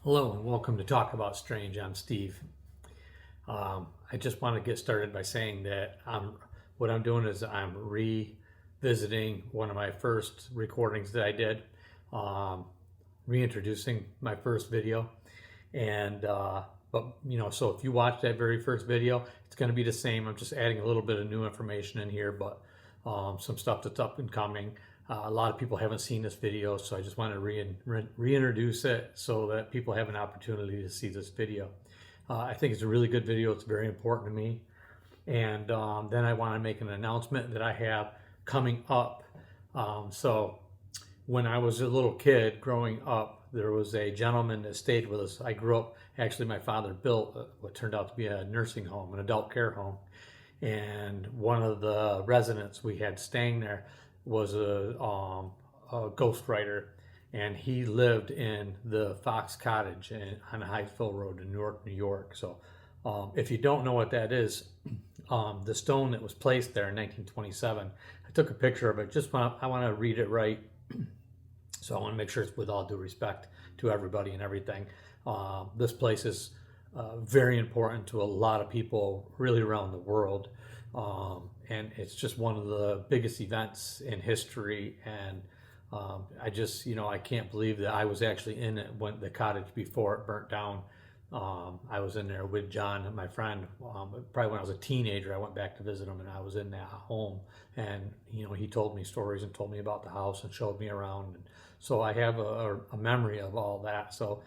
Hello and welcome to Talk About Strange. I'm Steve. I just want to get started by saying that what I'm doing is I'm revisiting one of my first recordings that I did, reintroducing my first video. And so if you watch that very first video, it's going to be the same. I'm just adding a little bit of new information in here, but some stuff that's up and coming. A lot of people haven't seen this video, so I just want to reintroduce it so that people have an opportunity to see this video. I think it's a really good video. It's very important to me. And then I want to make an announcement that I have coming up. So when I was a little kid growing up, there was a gentleman that stayed with us. I grew up, actually my father built what turned out to be a nursing home, an adult care home. And one of the residents we had staying there was a ghostwriter, and he lived in the Fox Cottage on Hyattsville Road in Newark, New York. So if you don't know what that is, the stone that was placed there in 1927, I took a picture of it. I want to read it right. So I want to make sure it's with all due respect to everybody and everything. This place is very important to a lot of people really around the world. And it's just one of the biggest events in history. And I can't believe that I was actually in it when the cottage before it burnt down. I was in there with John, my friend. Probably when I was a teenager, I went back to visit him, and I was in that home. And he told me stories and told me about the house and showed me around. And so I have a memory of all that. So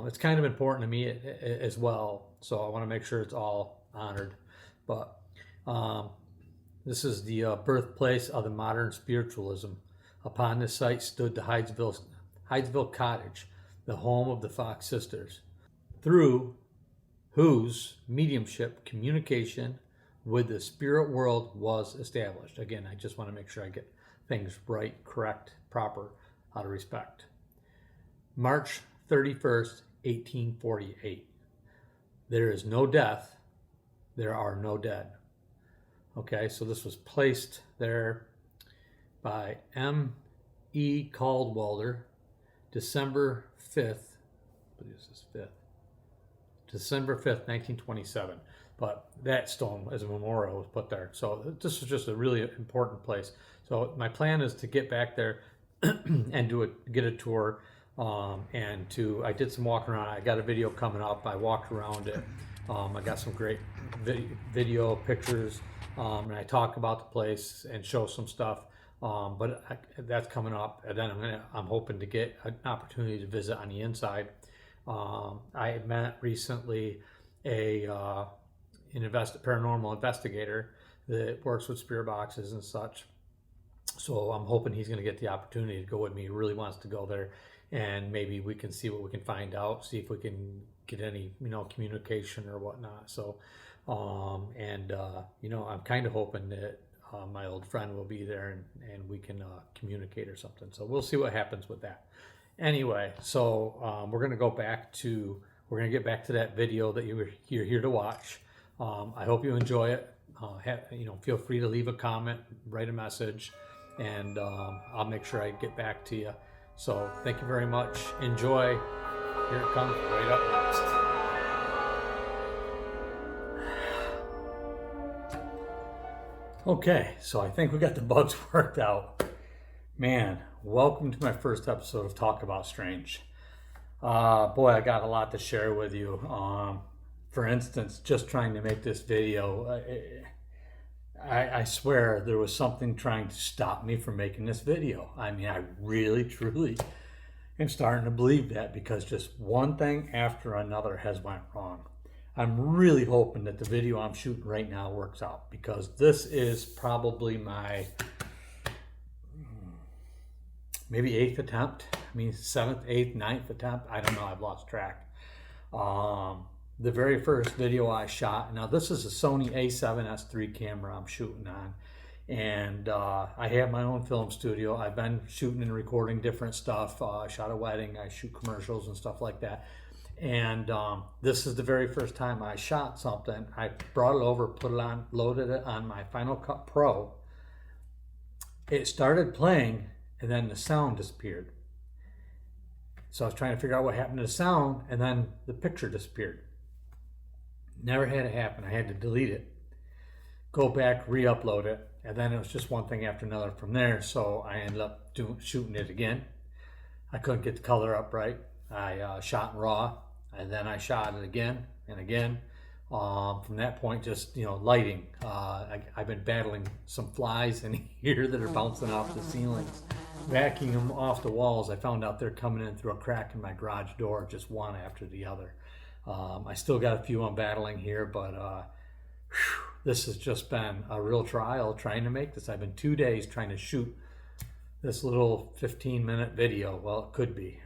it's kind of important to me as well. So I want to make sure it's all honored. But this is the birthplace of the modern spiritualism. Upon this site stood the Hyattsville Cottage, the home of the Fox sisters, through whose mediumship communication with the spirit world was established. Again, I just want to make sure I get things right, correct, proper, out of respect. March 31st, 1848. There is no death, there are no dead. Okay, so this was placed there by M.E. Caldwell, December 5th. What is this, 5th? December 5th, 1927. But that stone as a memorial was put there. So this was just a really important place. So my plan is to get back there and get a tour. I did some walking around. I got a video coming up. I walked around it. I got some great video pictures, and I talk about the place and show some stuff. That's coming up, and then I'm hoping to get an opportunity to visit on the inside. I met recently a paranormal investigator that works with spirit boxes and such. So I'm hoping he's going to get the opportunity to go with me. He really wants to go there, and maybe we can see what we can find out, see if we can get any, communication or whatnot. So, I'm kind of hoping that my old friend will be there and we can communicate or something. So we'll see what happens with that. Anyway, so we're going to get back to that video that you're here to watch. I hope you enjoy it. Feel free to leave a comment, write a message, and I'll make sure I get back to you. So thank you very much. Enjoy. Here it comes right up next. Okay, so I think we got the bugs worked out. Man, welcome to my first episode of Talk About Strange. Boy, I got a lot to share with you. For instance, just trying to make this video, I swear there was something trying to stop me from making this video. I mean, I really, truly am starting to believe that, because just one thing after another has went wrong. I'm really hoping that the video I'm shooting right now works out, because this is probably my maybe 8th attempt. I mean, 7th, 8th, 9th attempt. I don't know. I've lost track. The very first video I shot, now this is a Sony A7S III camera I'm shooting on. And I have my own film studio. I've been shooting and recording different stuff. I shot a wedding. I shoot commercials and stuff like that. And this is the very first time I shot something. I brought it over, put it on, loaded it on my Final Cut Pro. It started playing, and then the sound disappeared. So I was trying to figure out what happened to the sound, and then the picture disappeared. Never had it happen. I had to delete it, go back, re-upload it, and then it was just one thing after another from there. So I ended up shooting it again. I couldn't get the color up right. I shot in RAW, and then I shot it again and again. From that point, just lighting. I've been battling some flies in here that are bouncing off the ceilings, vacuuming them off the walls. I found out they're coming in through a crack in my garage door, just one after the other. I still got a few I'm battling here, but this has just been a real trial trying to make this. I've been 2 days trying to shoot this little 15-minute video. Well, it could be.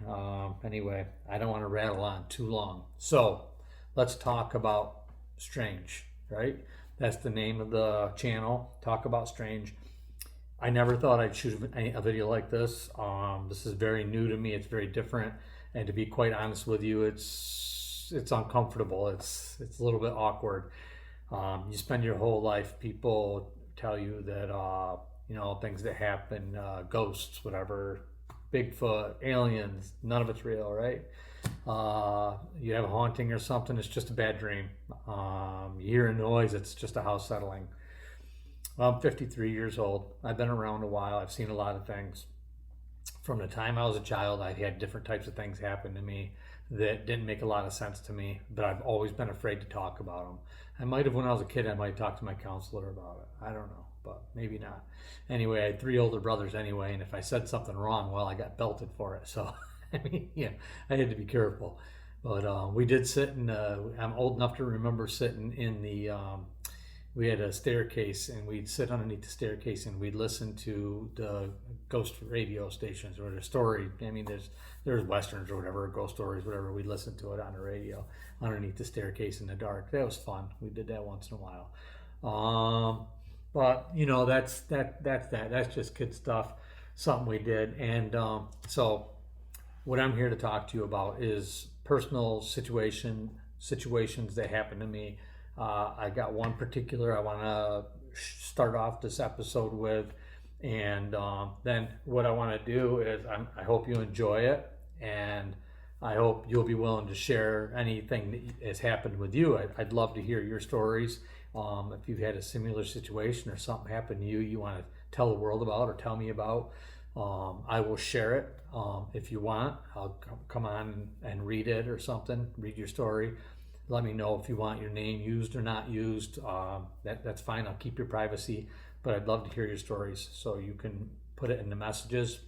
Anyway, I don't want to rattle on too long. So let's talk about strange, right? That's the name of the channel, Talk About Strange. I never thought I'd shoot a video like this. This is very new to me. It's very different. And to be quite honest with you, it's uncomfortable. It's a little bit awkward. You spend your whole life, people tell you that, things that happen, ghosts, whatever, Bigfoot, aliens, none of it's real, right? You have a haunting or something, it's just a bad dream. You hear a noise, it's just a house settling. Well, I'm 53 years old. I've been around a while. I've seen a lot of things. From the time I was a child, I had different types of things happen to me that didn't make a lot of sense to me, but I've always been afraid to talk about them. I might have, when I was a kid, I might talk to my counselor about it. I don't know, but maybe not. Anyway, I had 3 older brothers anyway, and if I said something wrong, well, I got belted for it. So, I had to be careful. But we did sit in, I'm old enough to remember sitting in the, we had a staircase, and we'd sit underneath the staircase and we'd listen to the ghost radio stations or the story. There's westerns or whatever, ghost stories, whatever. We'd listen to it on the radio underneath the staircase in the dark. That was fun. We did that once in a while. But that's that. That's just kid stuff. Something we did. And so what I'm here to talk to you about is personal situations that happened to me. I got one particular I want to start off this episode with, and then what I want to do is I hope you enjoy it, and I hope you'll be willing to share anything that has happened with you. I'd love to hear your stories. If you've had a similar situation or something happened to you want to tell the world about or tell me about, I will share it. If you want, I'll come on and read it or something, read your story. Let me know if you want your name used or not used. That's fine. I'll keep your privacy, but I'd love to hear your stories. So you can put it in the messages.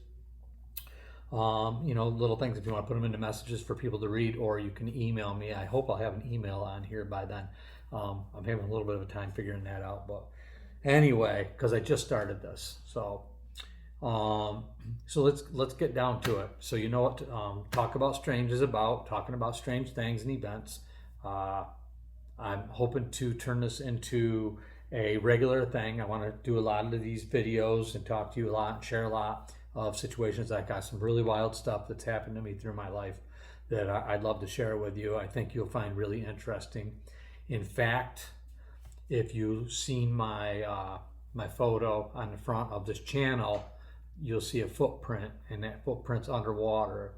Little things if you want to put them into messages for people to read, or you can email me. I hope I'll have an email on here by then. I'm having a little bit of a time figuring that out, but anyway, because I just started this. So let's get down to it. So you know what Talk About Strange is about, talking about strange things and events. I'm hoping to turn this into a regular thing. I want to do a lot of these videos and talk to you a lot and share a lot of situations. I got some really wild stuff that's happened to me through my life that I'd love to share with you. I think you'll find really interesting. In fact, if you've seen my my photo on the front of this channel, you'll see a footprint, and that footprint's underwater.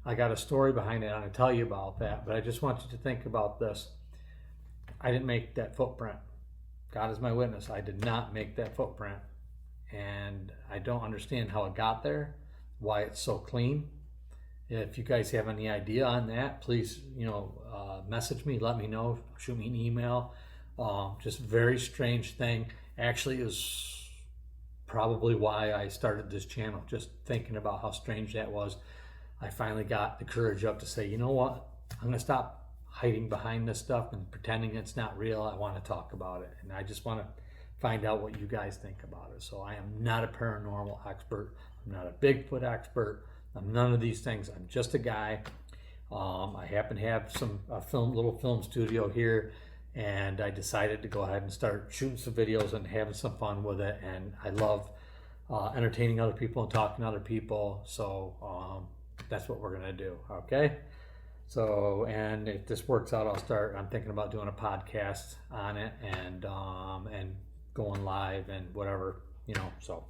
I got a story behind it. I'm going to tell you about that, but I just want you to think about this. I didn't make that footprint. God is my witness. I did not make that footprint, and I don't understand how it got there, why it's so clean. If you guys have any idea on that, please, message me, let me know, shoot me an email. Just very strange thing. Actually, is probably why I started this channel, just thinking about how strange that was. I finally got the courage up to say, you know what? I'm going to stop hiding behind this stuff and pretending it's not real. I want to talk about it. And I just want to find out what you guys think about it. So I am not a paranormal expert. I'm not a Bigfoot expert. I'm none of these things. I'm just a guy. I happen to have little film studio here, and I decided to go ahead and start shooting some videos and having some fun with it. And I love entertaining other people and talking to other people. So that's what we're gonna do, okay? So, and if this works out, I'm thinking about doing a podcast on it and going live and whatever, so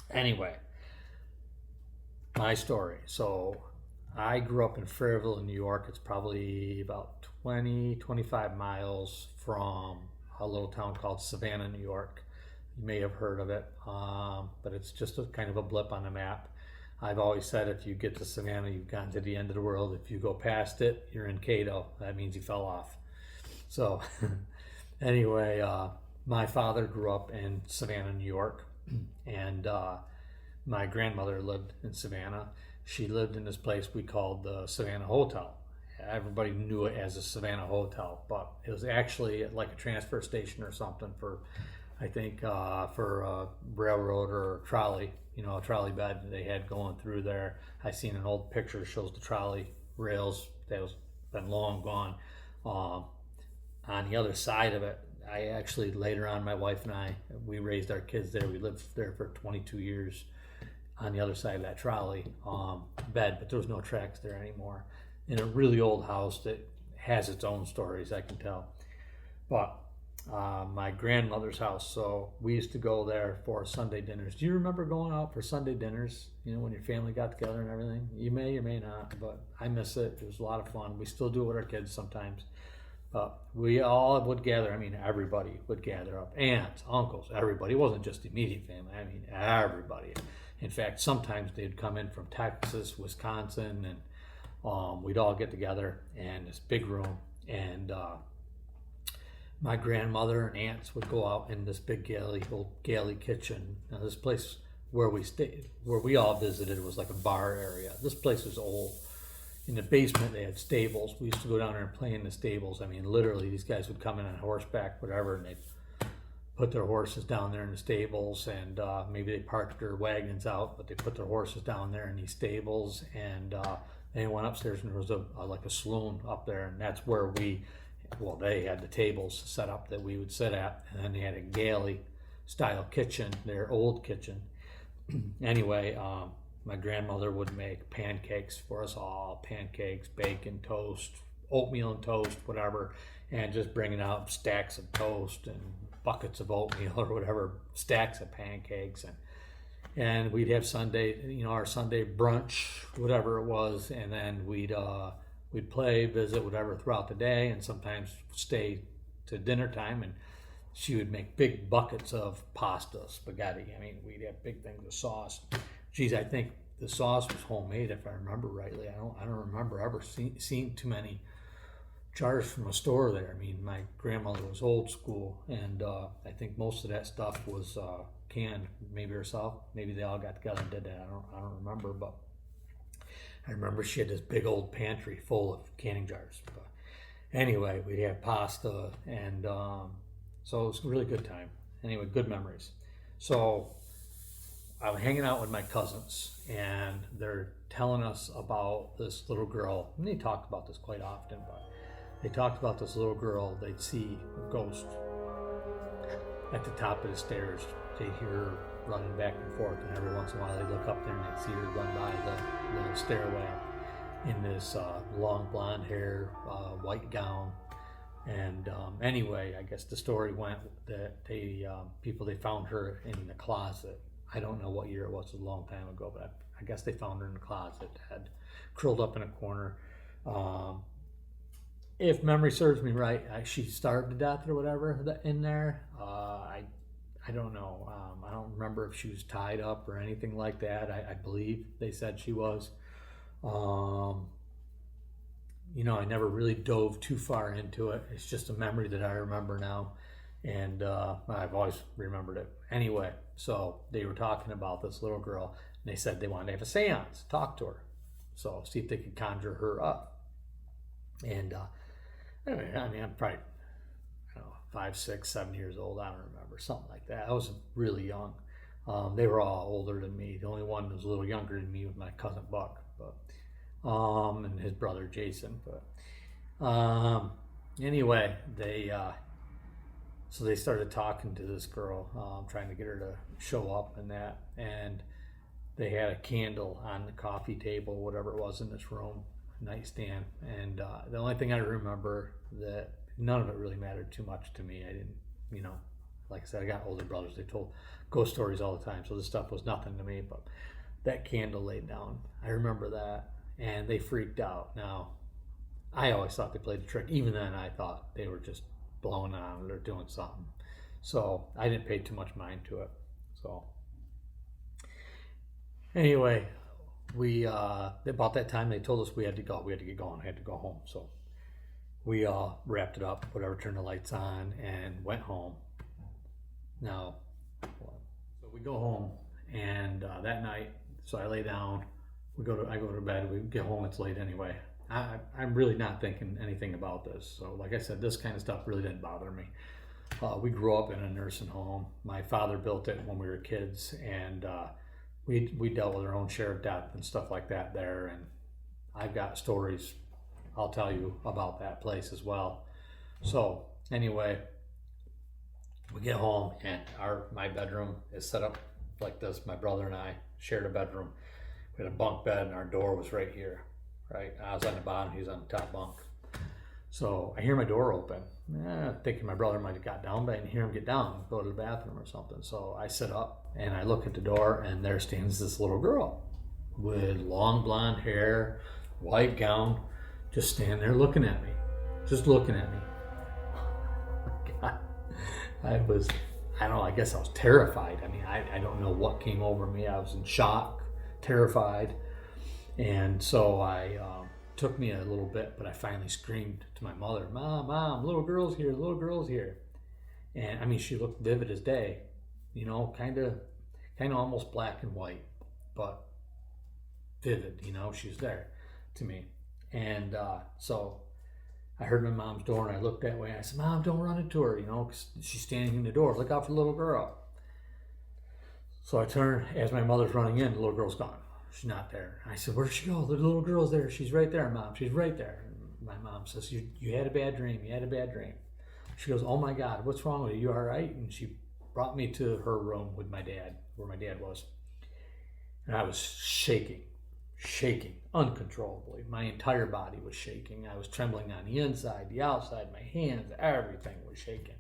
anyway. my story. So I grew up in Fairville, New York. It's probably about 25 miles from a little town called Savannah, New York. You may have heard of it, but it's just a kind of a blip on the map. I've always said if you get to Savannah, you've gotten to the end of the world. If you go past it, you're in Cato. That means you fell off. So anyway, my father grew up in Savannah, New York, and my grandmother lived in Savannah. She lived in this place we called the Savannah Hotel. Everybody knew it as a Savannah Hotel, but it was actually like a transfer station or something for, I think, for a railroad or a trolley, a trolley bed they had going through there. I seen an old picture that shows the trolley rails that was been long gone. On the other side of it, I actually, later on, my wife and I, we raised our kids there. We lived there for 22 years on the other side of that trolley bed, but there was no tracks there anymore. In a really old house that has its own stories, I can tell. But my grandmother's house, so we used to go there for Sunday dinners. Do you remember going out for Sunday dinners, when your family got together and everything? You may or may not, but I miss it. It was a lot of fun. We still do it with our kids sometimes. But we all would gather. I mean, everybody would gather up. Aunts, uncles, everybody. It wasn't just immediate family. I mean, everybody. In fact, sometimes they'd come in from Texas, Wisconsin, and we'd all get together in this big room. And my grandmother and aunts would go out in this big old galley kitchen. Now, this place where we stayed, where we all visited, was like a bar area. This place was old. In the basement, they had stables. We used to go down there and play in the stables. I mean, literally, these guys would come in on horseback, whatever, and they'd put their horses down there in the stables, and maybe they parked their wagons out, but they put their horses down there in these stables, and they went upstairs, and there was like a saloon up there, and that's where they had the tables set up that we would sit at, and then they had a galley-style kitchen, their old kitchen. Anyway, my grandmother would make pancakes for us all, pancakes, bacon, toast, oatmeal and toast, whatever, and just bringing out stacks of toast and buckets of oatmeal or whatever, stacks of pancakes, and we'd have Sunday, our Sunday brunch, whatever it was, and then we'd play, visit, whatever throughout the day, and sometimes stay to dinner time, and she would make big buckets of pasta, spaghetti. I mean, we'd have big things of sauce. Geez, I think the sauce was homemade, if I remember rightly. I don't remember ever seeing too many jars from a store there. I mean, my grandmother was old school, and I think most of that stuff was canned, maybe herself. Maybe they all got together and did that. I don't remember, but I remember she had this big old pantry full of canning jars. But anyway, we'd have pasta, and so it was a really good time. Anyway, good memories. So I'm hanging out with my cousins, and they're telling us about this little girl. And they talked about this quite often, but they talked about this little girl. They'd see a ghost at the top of the stairs. They'd hear her running back and forth, and every once in a while they'd look up there and they'd see her run by the stairway in this long blonde hair, white gown. And anyway, I guess the story went that they found her in the closet. I don't know what year it was. It was a long time ago, but I guess they found her in the closet, had curled up in a corner. If memory serves me right, she starved to death or whatever in there. I don't know. I don't remember if she was tied up or anything like that. I believe they said she was. I never really dove too far into it. It's just a memory that I remember now. And I've always remembered it. Anyway, so they were talking about this little girl, and they said they wanted to have a seance, talk to her, so see if they could conjure her up. And I'm probably 5, 6, 7 years old. I don't remember, something like that. I was really young. They were all older than me. The only one that was a little younger than me was my cousin Buck, but and his brother Jason. But anyway, so they started talking to this girl, trying to get her to show up and that. And they had a candle on the coffee table, whatever it was in this room, nightstand. And the only thing I remember, that none of it really mattered too much to me. I didn't, like I said, I got older brothers. They told ghost stories all the time, so this stuff was nothing to me. But that candle laid down. I remember that, and they freaked out. Now, I always thought they played a trick. Even then, I thought they were just blowing on it or doing something. So I didn't pay too much mind to it. So anyway, we about that time they told us we had to go. We had to get going. I had to go home. So we wrapped it up, whatever, turned the lights on, and went home. Now, so we go home, and that night, so I lay down. I go to bed. We get home. It's late anyway. I'm really not thinking anything about this. So, like I said, this kind of stuff really didn't bother me. We grew up in a nursing home. My father built it when we were kids, and we dealt with our own share of death and stuff like that there. And I've got stories I'll tell you about that place as well. So anyway, we get home, and my bedroom is set up like this. My brother and I shared a bedroom. We had a bunk bed, and our door was right here. Right, I was on the bottom, he was on the top bunk. So I hear my door open. Thinking my brother might have got down, but I didn't hear him get down, go to the bathroom or something. So I sit up and I look at the door, and there stands this little girl with long blonde hair, white gown, just standing there looking at me. Just looking at me. God. I don't know, I guess I was terrified. I mean, I don't know what came over me. I was in shock, terrified. And so took me a little bit, but I finally screamed to my mother, Mom, little girl's here, little girl's here. And I mean, she looked vivid as day, you know, kind of almost black and white, but vivid, you know, she's there to me. And so I heard my mom's door, and I looked that way. I said, Mom, don't run into her, you know, 'cause she's standing in the door. Look out for the little girl. So I turn, as my mother's running in, the little girl's gone. She's not there. I said, where'd she go? The little girl's there. She's right there, Mom. She's right there. And my mom says, you had a bad dream. You had a bad dream. She goes, oh my God, what's wrong with you? You all right? And she brought me to her room with my dad, where my dad was. And I was shaking uncontrollably. My entire body was shaking. I was trembling on the inside, the outside, my hands, everything was shaking.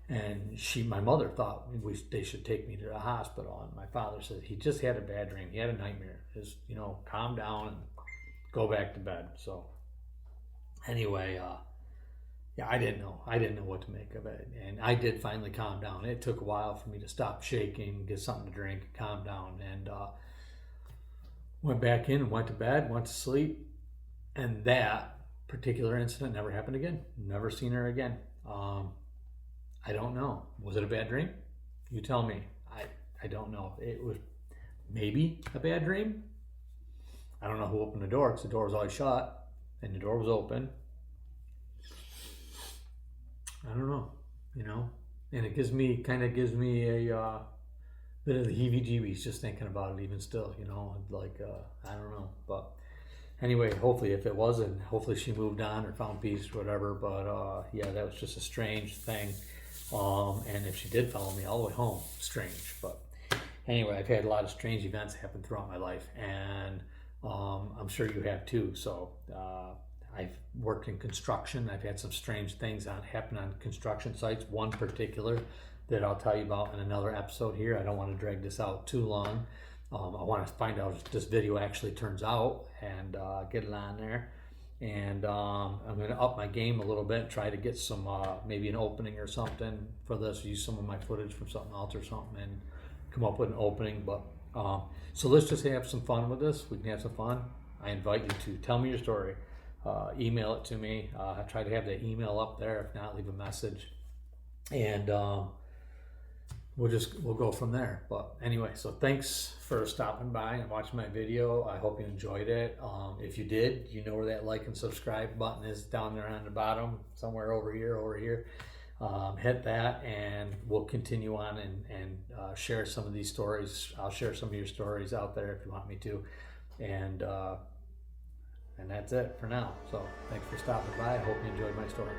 And my mother thought they should take me to the hospital. And my father said he just had a bad dream. He had a nightmare. Just, you know, calm down and go back to bed. So anyway, yeah, I didn't know what to make of it. And I did finally calm down. It took a while for me to stop shaking, get something to drink, calm down. And went back in and went to bed, went to sleep. And that particular incident never happened again. Never seen her again. I don't know. Was it a bad dream? You tell me. I don't know. It was maybe a bad dream. I don't know who opened the door, because the door was always shut and the door was open. I don't know, you know. And it gives me a bit of the heebie-jeebies just thinking about it even still, you know. Like, I don't know. But anyway, hopefully if it wasn't, hopefully she moved on or found peace or whatever. But yeah, that was just a strange thing. And if she did follow me all the way home, strange. But anyway, I've had a lot of strange events happen throughout my life, and I'm sure you have too. So I've worked in construction. I've had some strange things happen on construction sites. One particular that I'll tell you about in another episode here. I don't want to drag this out too long. I want to find out if this video actually turns out and get it on there. And I'm going to up my game a little bit and try to get some, maybe an opening or something for this, use some of my footage from something else or something and come up with an opening. But so let's just have some fun with this. We can have some fun. I invite you to tell me your story. Email it to me. I try to have the email up there. If not, leave a message. And we'll go from there. But anyway, so thanks for stopping by and watching my video. I hope you enjoyed it. If you did, you know where that like and subscribe button is, down there on the bottom, somewhere over here. Hit that, and we'll continue on and share some of these stories. I'll share some of your stories out there if you want me to. And that's it for now. So thanks for stopping by. I hope you enjoyed my story.